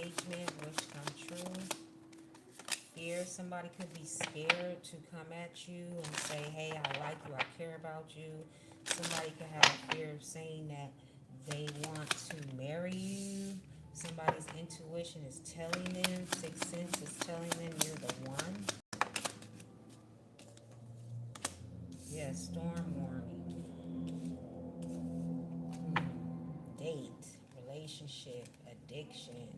engagement, wish come true. Fear, somebody could be scared to come at you and say, hey, I like you, I care about you. Somebody could have a fear of saying that they want to marry you. Somebody's intuition is telling them, sixth sense is telling them you're the one. Yeah, storm warning. Date, relationship, addiction.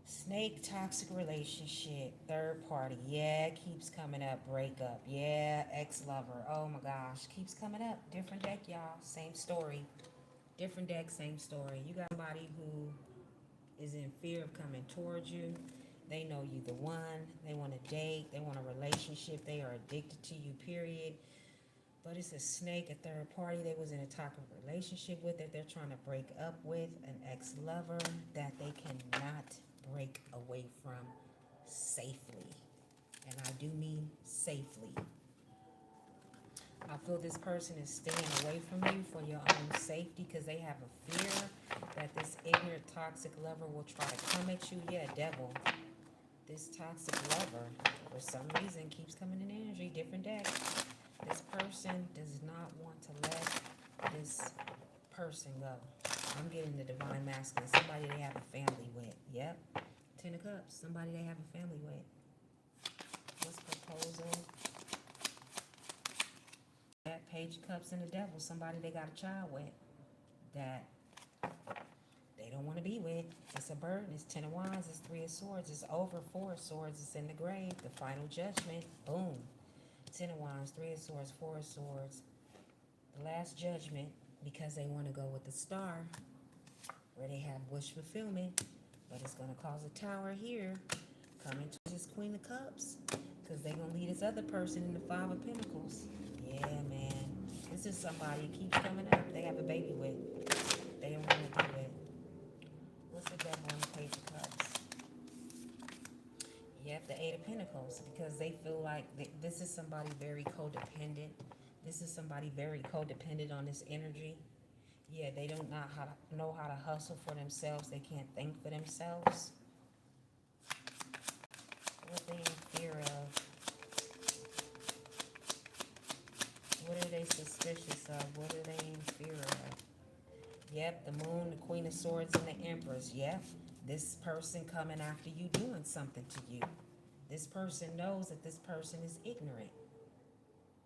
Snake, toxic relationship, third party. Yeah, it keeps coming up. Breakup. Yeah, ex-lover. Oh my gosh, keeps coming up. Different deck, y'all. Same story. Different deck, same story. You got somebody who is in fear of coming towards you. They know you the one. They want to date. They want a relationship. They are addicted to you, period. But it's a snake, a third party they was in a toxic relationship with, that they're trying to break up with, an ex-lover that they cannot break away from safely. And I do mean safely. I feel this person is staying away from you for your own safety because they have a fear that this ignorant, toxic lover will try to come at you. Yeah, devil. This toxic lover, for some reason, keeps coming in energy, different deck. This person does not want to let this person go. I'm getting the divine masculine. Somebody they have a family with. Yep. Ten of Cups. Somebody they have a family with. What's proposal? That Page of Cups and the Devil. Somebody they got a child with that they don't want to be with. It's a burden. It's Ten of Wands. It's Three of Swords. It's over. Four of Swords. It's in the grave. The final judgment. Boom. Ten of Wands, Three of Swords, Four of Swords. The last judgment, because they want to go with the Star, where they have wish fulfillment, but it's going to cause a tower here, coming to this Queen of Cups, because they're going to lead this other person in the Five of Pentacles. Yeah, man. This is somebody who keeps coming up. They have a baby with. They don't want to do it. What's the devil on the Page of Cups? Yep, the Eight of Pentacles, because they feel like this is somebody very codependent. This is somebody very codependent on this energy. Yeah, they don't know how to hustle for themselves. They can't think for themselves. What are they in fear of? What are they suspicious of? What are they in fear of? Yep, the Moon, the Queen of Swords, and the Empress. Yep. This person coming after you, doing something to you. This person knows that this person is ignorant.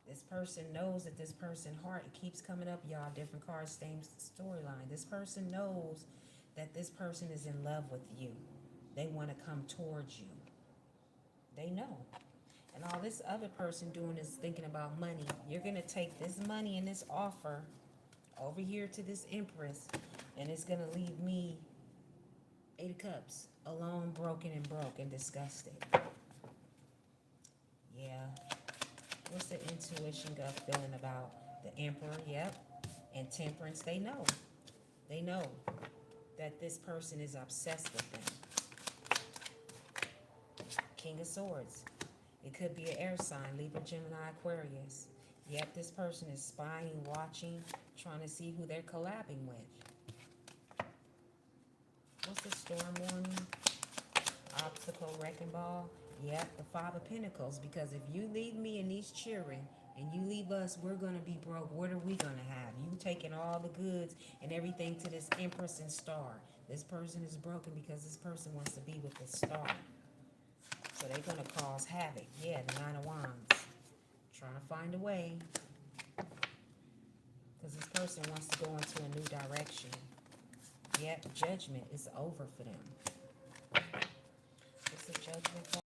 This person knows that this person's heart, it keeps coming up, y'all, different cards, same storyline. This person knows that this person is in love with you. They want to come towards you. They know. And all this other person doing is thinking about money. You're going to take this money and this offer over here to this Empress, and it's going to leave me, Eight of Cups, alone, broken and broke and disgusted. Yeah. What's the intuition gut feeling about the Emperor? Yep. And Temperance, they know. They know that this person is obsessed with them. King of Swords. It could be an air sign, Libra, Gemini, Aquarius. Yep, this person is spying, watching, trying to see who they're collabing with. What's the storm warning? Obstacle, wrecking ball. Yep, the Five of Pentacles. Because if you leave me and these children, and you leave us, we're going to be broke. What are we going to have? You taking all the goods and everything to this Empress and Star. This person is broken because this person wants to be with the Star. So they're going to cause havoc. Yeah, the Nine of Wands. Trying to find a way. Because this person wants to go into a new direction. Yep, judgment is over for them. What's the judgment card?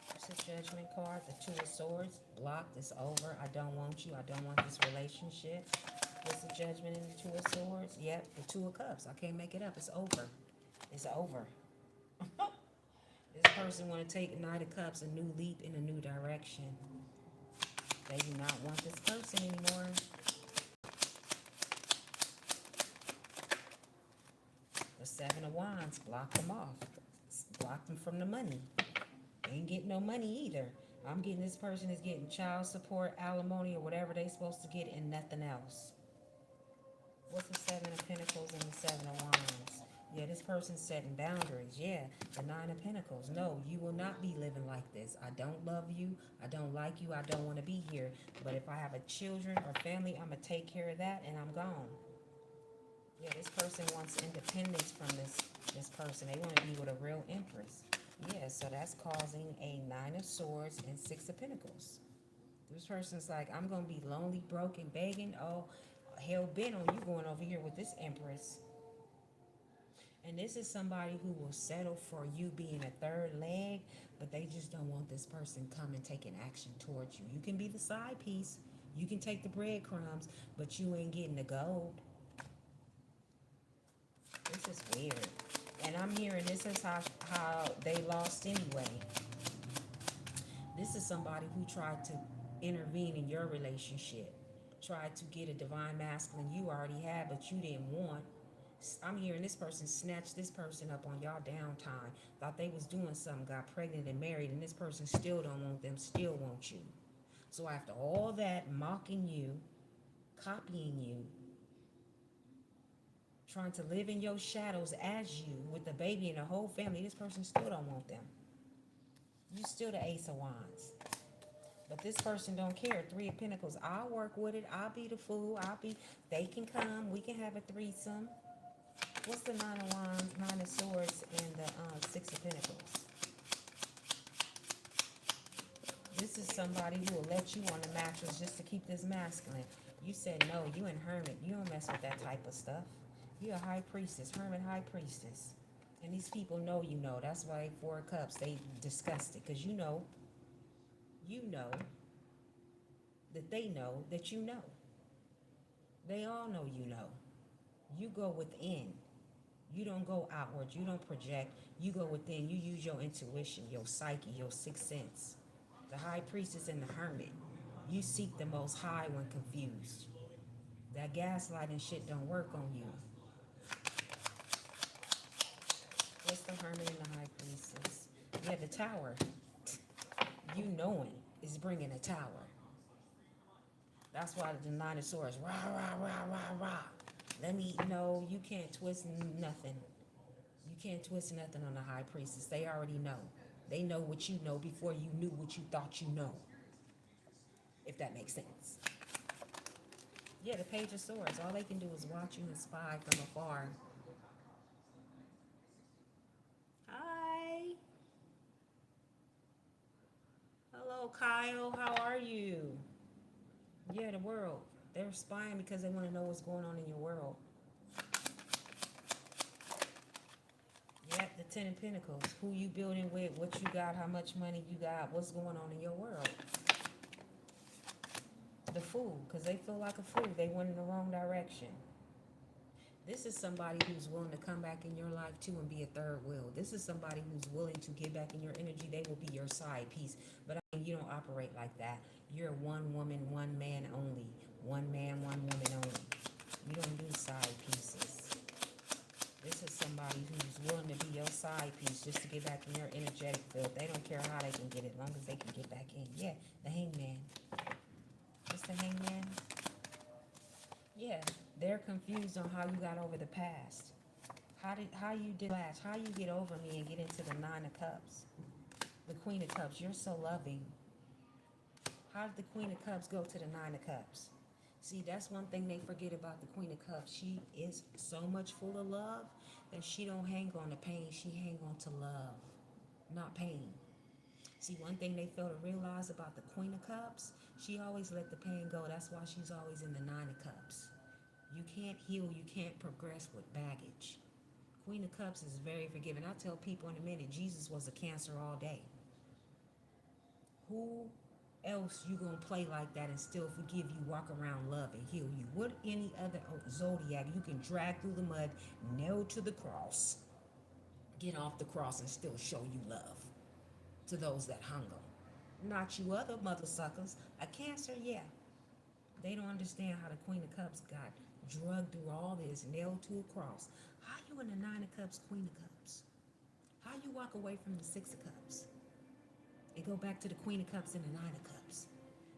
What's the judgment card? The Two of Swords. Blocked. It's over. I don't want you. I don't want this relationship. What's the judgment in the Two of Swords? Yep, the Two of Cups. I can't make it up. It's over. It's over. This person want to take Knight of Cups, a new leap in a new direction. They do not want this person anymore. The Seven of Wands, block them off. Block them from the money. They ain't getting no money either. I'm getting this person is getting child support, alimony, or whatever they supposed to get and nothing else. What's the Seven of Pentacles and the Seven of Wands? Yeah, this person's setting boundaries. Yeah, the Nine of Pentacles. No, you will not be living like this. I don't love you. I don't like you. I don't want to be here. But if I have a children or family, I'm going to take care of that and I'm gone. Yeah, this person wants independence from this person. They want to be with a real empress. Yeah, so that's causing a Nine of Swords and Six of Pentacles. This person's like, I'm going to be lonely, broken, begging. Oh, hell bent on you going over here with this empress. And this is somebody who will settle for you being a third leg, but they just don't want this person coming taking action towards you. You can be the side piece. You can take the breadcrumbs, but you ain't getting the gold. This is weird. And I'm hearing this is how they lost anyway. This is somebody who tried to intervene in your relationship. Tried to get a divine masculine you already had, but you didn't want. I'm hearing this person snatched this person up on y'all downtime. Thought they was doing something, got pregnant and married, and this person still don't want them, still want you. So after all that mocking you, copying you, trying to live in your shadows as you with the baby and the whole family, this person still don't want them. You still the Ace of Wands. But this person don't care. Three of Pentacles. I'll work with it. I'll be the fool. They can come. We can have a threesome. What's the Nine of Wands, Nine of Swords, and the Six of Pentacles? This is somebody who will let you on the mattress just to keep this masculine. You said no. You and Hermit. You don't mess with that type of stuff. You're a High Priestess. Hermit High Priestess. And these people know you know. That's why Four of Cups, they disgusted. Because you know that they know that you know. They all know you know. You go within. You don't go outward. You don't project. You go within. You use your intuition, your psyche, your sixth sense. The High Priestess and the Hermit. You seek the Most High when confused. That gaslighting shit don't work on you. What's the Hermit and the High Priestess? Yeah, the Tower. You knowing is bringing a tower. That's why the Nine of Swords. Rah, rah, rah, rah, rah. Let me know. You can't twist nothing. You can't twist nothing on the High Priestess. They already know. They know what you know before you knew what you thought you know. If that makes sense. Yeah, the Page of Swords. All they can do is watch you and spy from afar. Hi. Hello, Kyle. How are you? Yeah, the world. They're spying because they want to know what's going on in your world. Yeah, the Ten of Pentacles. Who you building with, what you got, how much money you got, what's going on in your world. The Fool, because they feel like a fool. They went in the wrong direction. This is somebody who's willing to come back in your life too and be a third wheel. This is somebody who's willing to get back in your energy. They will be your side piece. But I mean, you don't operate like that. You're one woman, one man only. One man, one woman only. You don't do side pieces. This is somebody who's willing to be your side piece just to get back in your energetic field. They don't care how they can get it, as long as they can get back in. Yeah, the Hangman. What's the Hangman? Yeah, they're confused on how you got over the past. How you did last? How you get over me and get into the Nine of Cups? The Queen of Cups. You're so loving. How did the Queen of Cups go to the Nine of Cups? See, that's one thing they forget about the Queen of Cups. She is so much full of love that she don't hang on to pain. She hang on to love, not pain. See, one thing they fail to realize about the Queen of Cups, she always let the pain go. That's why she's always in the Nine of Cups. You can't heal, you can't progress with baggage. Queen of Cups is very forgiving. I tell people in a minute, Jesus was a Cancer all day. Who else you gonna play like that and still forgive you, walk around, love, and heal you? What any other zodiac you can drag through the mud, nail to the cross, get off the cross, and still show you love to those that hunger? Not you other mother suckers. A Cancer, yeah. They don't understand how the Queen of Cups got drugged through all this, nailed to a cross. How you in the Nine of Cups, Queen of Cups? How you walk away from the Six of Cups and go back to the Queen of Cups and the Nine of Cups?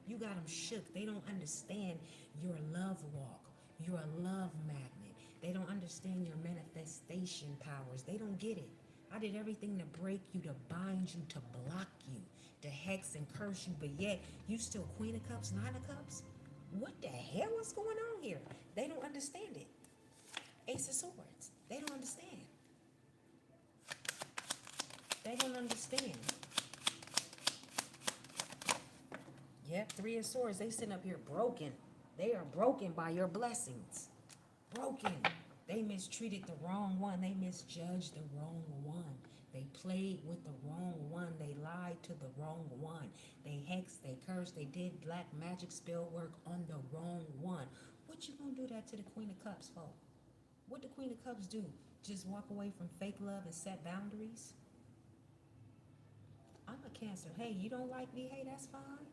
You got them shook. They don't understand your love walk. You're a love magnet. They don't understand your manifestation powers. They don't get it. I did everything to break you, to bind you, to block you, to hex and curse you, but yet you still Queen of Cups, Nine of Cups? What the hell is going on here? They don't understand it. Ace of Swords. They don't understand. They don't understand. Yep, Three of Swords. They sitting up here broken. They are broken by your blessings. Broken. They mistreated the wrong one. They misjudged the wrong one. They played with the wrong one. They lied to the wrong one. They hexed, they cursed, they did black magic spell work on the wrong one. What you gonna do that to the Queen of Cups for? What the Queen of Cups do? Just walk away from fake love and set boundaries? I'm a Cancer. Hey, you don't like me? Hey, that's fine.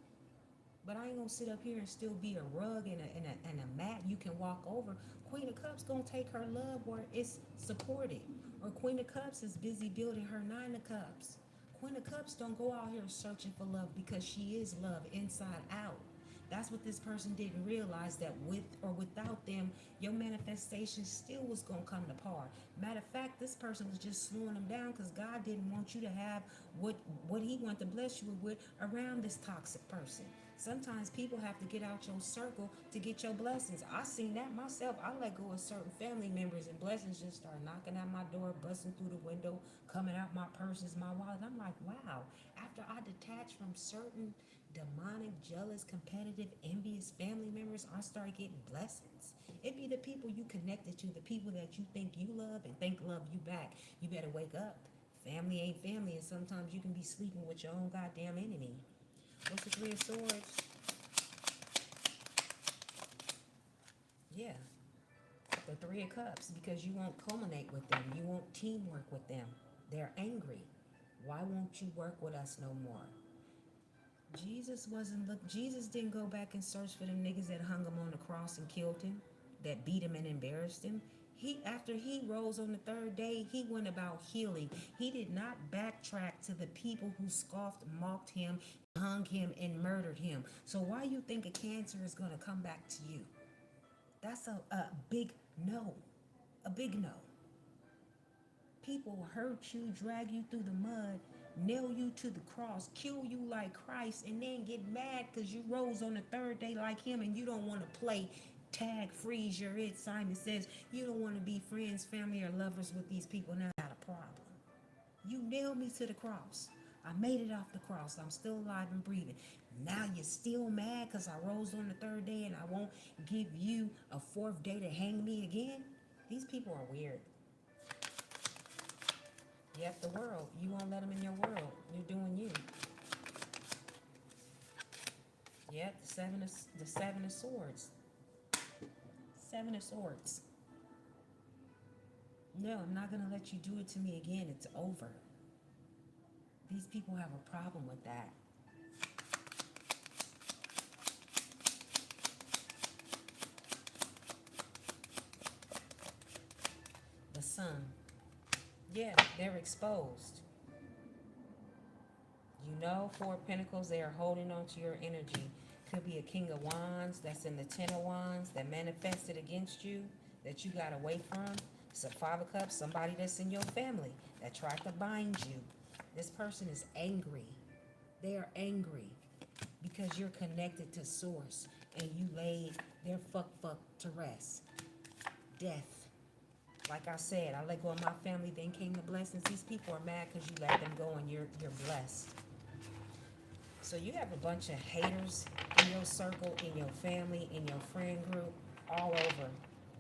But I ain't gonna sit up here and still be a rug and a mat you can walk over. Queen of Cups gonna take her love where it's supported. Or Queen of Cups is busy building her Nine of Cups. Queen of Cups don't go out here searching for love because she is love inside out. That's what this person didn't realize, that with or without them, your manifestation still was going to come to par. Matter of fact, this person was just slowing them down because God didn't want you to have what he wanted to bless you with around this toxic person. Sometimes people have to get out your circle to get your blessings. I seen that myself. I let go of certain family members and blessings just start knocking at my door, busting through the window, coming out my purses, my wallet. I'm like, wow. After I detached from certain demonic, jealous, competitive, envious family members, I start getting blessings. It be the people you connected to, the people that you think you love and think love you back. You better wake up. Family ain't family, and sometimes you can be sleeping with your own goddamn enemy. What's the Three of Swords? Yeah, the Three of Cups, because you won't culminate with them. You won't teamwork with them. They're angry. Why won't you work with us no more? Jesus didn't go back and search for them niggas that hung him on the cross and killed him, that beat him and embarrassed him. After he rose on the third day, he went about healing. He did not backtrack to the people who scoffed, mocked him, hung him, and murdered him. So why you think a Cancer is going to come back to you? That's a big no. A big no. People hurt you, drag you through the mud, nail you to the cross, kill you like Christ, and then get mad because you rose on the third day like him and you don't want to play tag, freeze your it. Simon Says you don't want to be friends, family, or lovers with these people. Now, not a problem. You nailed me to the cross. I made it off the cross. I'm still alive and breathing. Now you're still mad because I rose on the third day and I won't give you a fourth day to hang me again? These people are weird. Yep, the world. You won't let them in your world. You're doing you. Yep, the Seven of Swords. Seven of Swords. No, I'm not going to let you do it to me again. It's over. These people have a problem with that. The Sun. Yeah, they're exposed. You know, Four of Pentacles, they are holding on to your energy. Could be a King of Wands that's in the Ten of Wands that manifested against you, that you got away from. It's a Five of Cups, somebody that's in your family that tried to bind you. This person is angry. They are angry because you're connected to Source and you laid their fuck to rest. Death. Like I said, I let go of my family, then came the blessings. These people are mad because you let them go and you're blessed. So you have a bunch of haters in your circle, in your family, in your friend group, all over.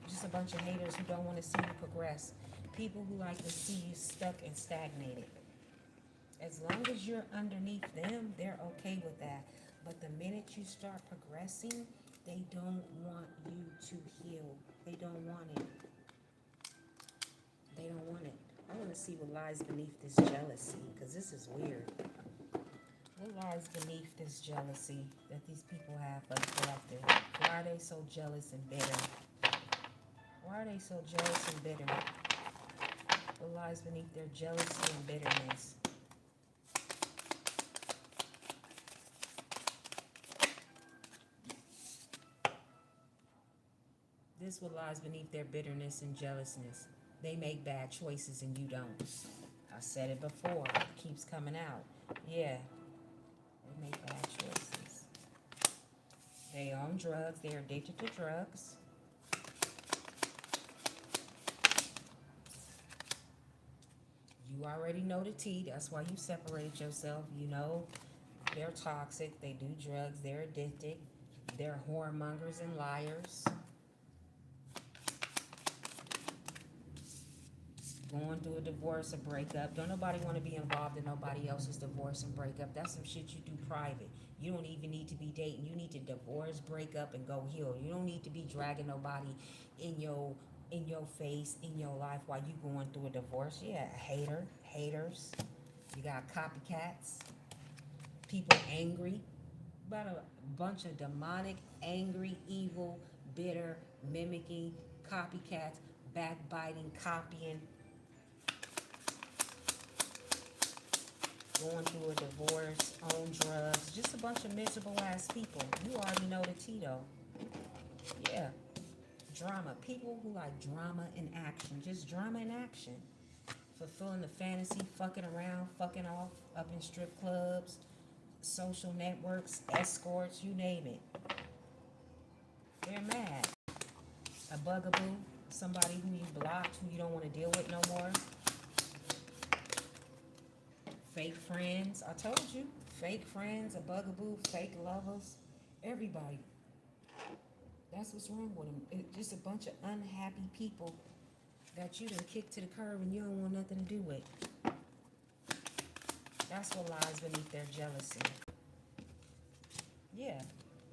Just a bunch of haters who don't want to see you progress. People who like to see you stuck and stagnated. As long as you're underneath them, they're okay with that. But the minute you start progressing, they don't want you to heal. They don't want it. They don't want it. I want to see what lies beneath this jealousy, because this is weird. What lies beneath this jealousy that these people have for the collective? Why are they so jealous and bitter? Why are they so jealous and bitter? What lies beneath their jealousy and bitterness? This what lies beneath their bitterness and jealousness. They make bad choices and you don't. I said it before. It keeps coming out. Yeah, they make bad choices. They own drugs. They're addicted to drugs. You already know the tea. That's why you separated yourself. You know they're toxic. They do drugs. They're addicted. They're whoremongers and liars. Going through a divorce or breakup. Don't nobody want to be involved in nobody else's divorce and breakup. That's some shit you do private. You don't even need to be dating. You need to divorce, break up, and go heal. You don't need to be dragging nobody in your face, in your life while you going through a divorce. Yeah, haters. You got copycats. People angry. About a bunch of demonic, angry, evil, bitter, mimicking, copycats, backbiting, copying, going through a divorce, on drugs, just a bunch of miserable ass people. You already know the Tito. Yeah. Drama. People who like drama in action. Just drama in action. Fulfilling the fantasy, fucking around, fucking off, up in strip clubs, social networks, escorts, you name it. They're mad. A bugaboo. Somebody who you blocked, who you don't want to deal with no more. Fake friends. I told you. Fake friends, a bugaboo, fake lovers. Everybody. That's what's wrong with them. It's just a bunch of unhappy people that you done kicked to the curb and you don't want nothing to do with. That's what lies beneath their jealousy. Yeah.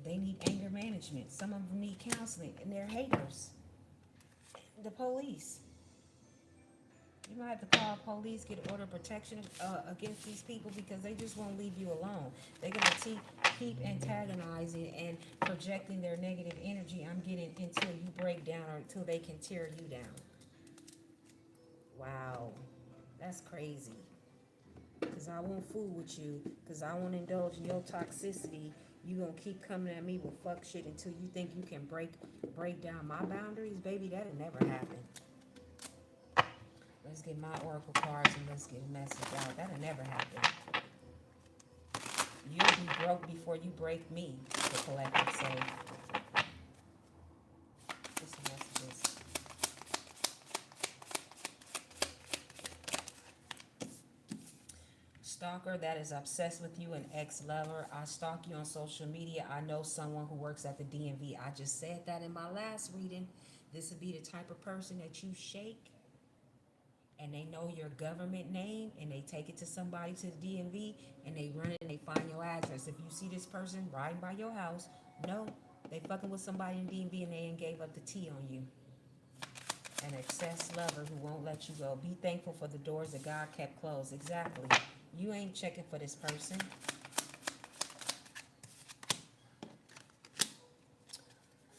They need anger management. Some of them need counseling and they're haters. The police. You might have to call police, get order of protection against these people because they just won't leave you alone. They're going to keep antagonizing and projecting their negative energy, I'm getting, until you break down or until they can tear you down. Wow. That's crazy. Because I won't fool with you. Because I won't indulge in your toxicity. You going to keep coming at me with fuck shit until you think you can break down my boundaries. Baby, that'll never happen. Let's get my oracle cards and let's get a message out. That'll never happen. You'll be broke before you break me, the collective say. What's the messages? Stalker that is obsessed with you, an ex-lover. I stalk you on social media. I know someone who works at the DMV. I just said that in my last reading. This would be the type of person that you shake and they know your government name and they take it to somebody to the DMV and they run it and they find your address. If you see this person riding by your house, no, they fucking with somebody in DMV and they ain't gave up the T on you. An excess lover who won't let you go. Be thankful for the doors that God kept closed. Exactly. You ain't checking for this person.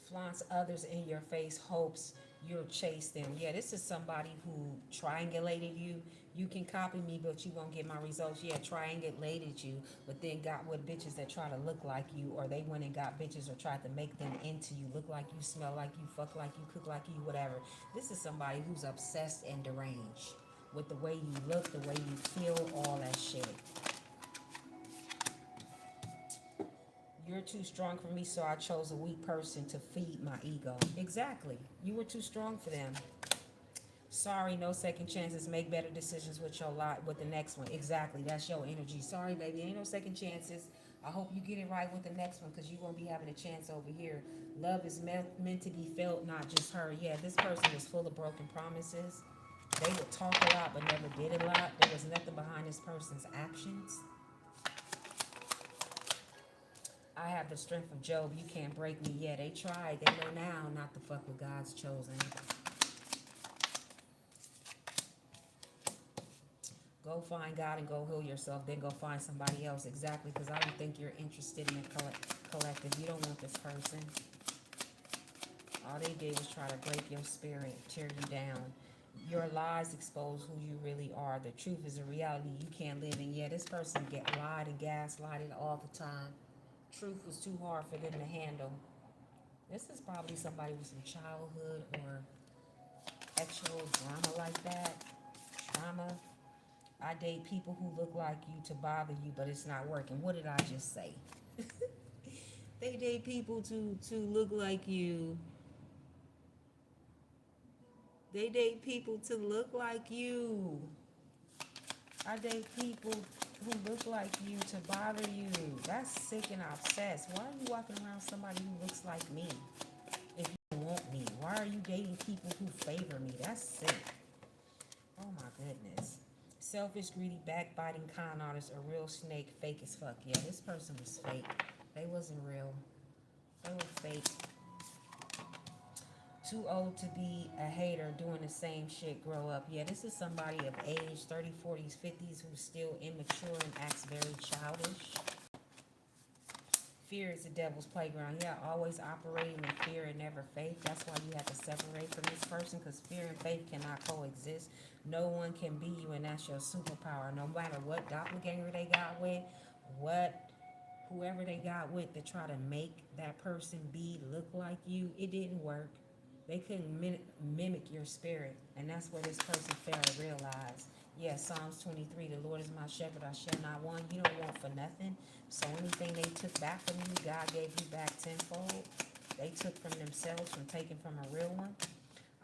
Flaunts others in your face, hopes you'll chase them. Yeah, this is somebody who triangulated you. You can copy me, but you won't get my results. Yeah, triangulated you, but then got with bitches that try to look like you, or they went and got bitches or tried to make them into you, look like you, smell like you, fuck like you, cook like you, whatever. This is somebody who's obsessed and deranged with the way you look, the way you feel, all that shit. You're too strong for me, so I chose a weak person to feed my ego. Exactly. You were too strong for them. Sorry, no second chances. Make better decisions with your lot with the next one. Exactly. That's your energy. Sorry, baby. Ain't no second chances. I hope you get it right with the next one because you're going to be having a chance over here. Love is meant to be felt, not just heard. Yeah, this person is full of broken promises. They would talk a lot but never did a lot. There was nothing behind this person's actions. I have the strength of Job. You can't break me. Yeah, they tried. They know now not to fuck with God's chosen. Go find God and go heal yourself. Then go find somebody else. Exactly, because I don't think you're interested in the collective. You don't want this person. All they did was try to break your spirit, tear you down. Your lies expose who you really are. The truth is a reality you can't live in. Yeah, this person get lied and gaslighted all the time. Truth was too hard for them to handle. This is probably somebody with some childhood or actual drama like that. Trauma. I date people who look like you to bother you, but it's not working. What did I just say? They date people to look like you. They date people to look like you. I date people who look like you to bother you. That's sick and obsessed. Why are you walking around somebody who looks like me if you want me? Why are you dating people who favor me? That's sick. Oh my goodness. Selfish, greedy, backbiting, con artist, a real snake, fake as fuck. Yeah, this person was fake. They wasn't real. They were fake. Too old to be a hater doing the same shit, grow up. Yeah, this is somebody of age, 30s, 40s, 50s, who's still immature and acts very childish. Fear is the devil's playground. Yeah, always operating in fear and never faith. That's why you have to separate from this person, because fear and faith cannot coexist. No one can be you, and that's your superpower. No matter what doppelganger they got with, what whoever they got with to try to make that person be look like you, it didn't work. They couldn't mimic your spirit, and that's where this person failed to realize. Yeah, Psalms 23, the Lord is my shepherd, I shall not want. You don't want for nothing. So anything they took back from you, God gave you back tenfold. They took from themselves from taking from a real one.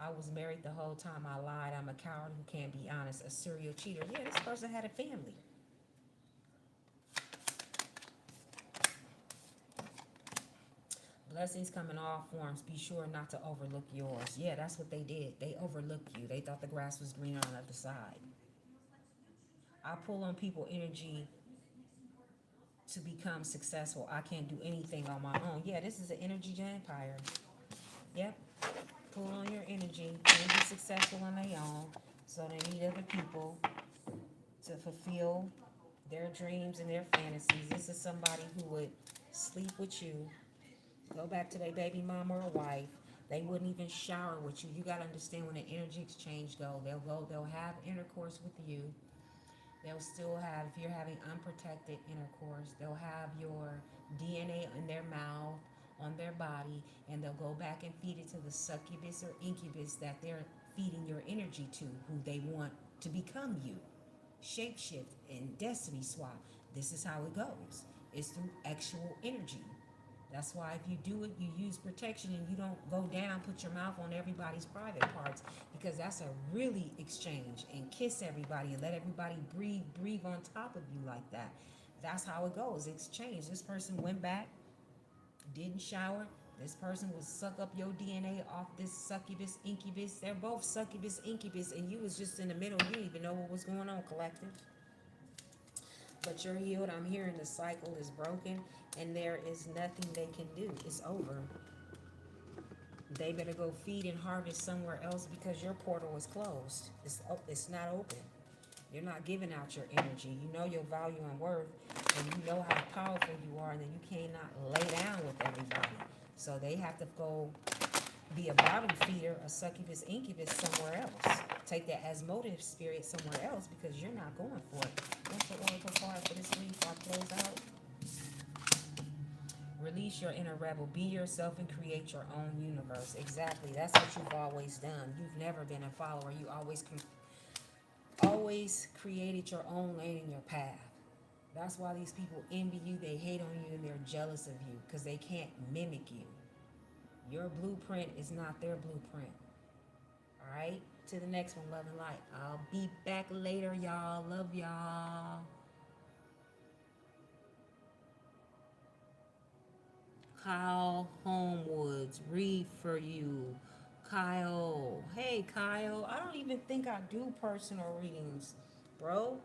I was married the whole time I lied. I'm a coward who can't be honest, a serial cheater. Yeah, this person had a family. Blessings come in all forms. Be sure not to overlook yours. Yeah, that's what they did. They overlooked you. They thought the grass was greener on the other side. I pull on people energy to become successful. I can't do anything on my own. Yeah, this is an energy vampire. Yep. Pull on your energy. Can't be successful on their own. So they need other people to fulfill their dreams and their fantasies. This is somebody who would sleep with you, go back to their baby mama or wife. They wouldn't even shower with you. You got to understand when an energy exchange they'll have intercourse with you. They'll still have, if you're having unprotected intercourse, they'll have your DNA in their mouth, on their body, and they'll go back and feed it to the succubus or incubus that they're feeding your energy to, who they want to become you. Shapeshift and destiny swap. This is how it goes. It's through actual energy. That's why if you do it, you use protection and you don't go down, put your mouth on everybody's private parts, because that's a really exchange, and kiss everybody and let everybody breathe on top of you like that. That's how it goes. Exchange. This person went back, didn't shower. This person will suck up your DNA off this succubus, incubus. They're both succubus, incubus, and you was just in the middle. You didn't even know what was going on, collective. But you're healed. I'm hearing the cycle is broken and there is nothing they can do. It's over. They better go feed and harvest somewhere else because your portal is closed. It's not open. You're not giving out your energy. You know your value and worth, and you know how powerful you are, and then you cannot lay down with everybody. So they have to go be a bottom feeder, a succubus, incubus somewhere else. Take that as motive spirit somewhere else because you're not going for it. What's the oracle card for this week before I close out? Release your inner rebel. Be yourself and create your own universe. Exactly. That's what you've always done. You've never been a follower. You always created your own lane in your path. That's why these people envy you, they hate on you, and they're jealous of you because they can't mimic you. Your blueprint is not their blueprint. All right? To the next one, love and light. I'll be back later, y'all. Love y'all. Kyle Homewoods, read for you. Kyle. Hey, Kyle. I don't even think I do personal readings, bro.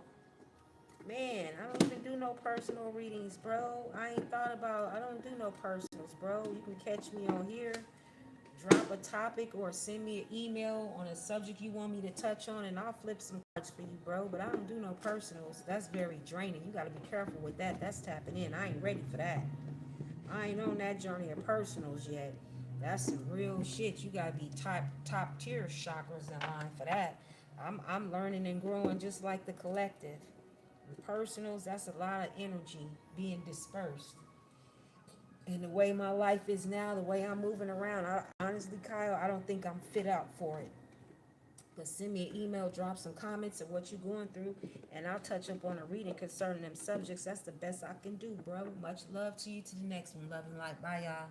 Man, I don't even do no personal readings, bro. I don't do no personals, bro. You can catch me on here. Drop a topic or send me an email on a subject you want me to touch on, and I'll flip some cards for you, bro. But I don't do no personals. That's very draining. You got to be careful with that. That's tapping in. I ain't ready for that. I ain't on that journey of personals yet. That's some real shit. You gotta be top tier chakras in line for that. I'm learning and growing just like the collective. The personals, that's a lot of energy being dispersed. And the way my life is now, the way I'm moving around, honestly, Kyle, I don't think I'm fit out for it. But send me an email, drop some comments of what you're going through, and I'll touch up on a reading concerning them subjects. That's the best I can do, bro. Much love to you. To the next one. Love and light. Bye, y'all.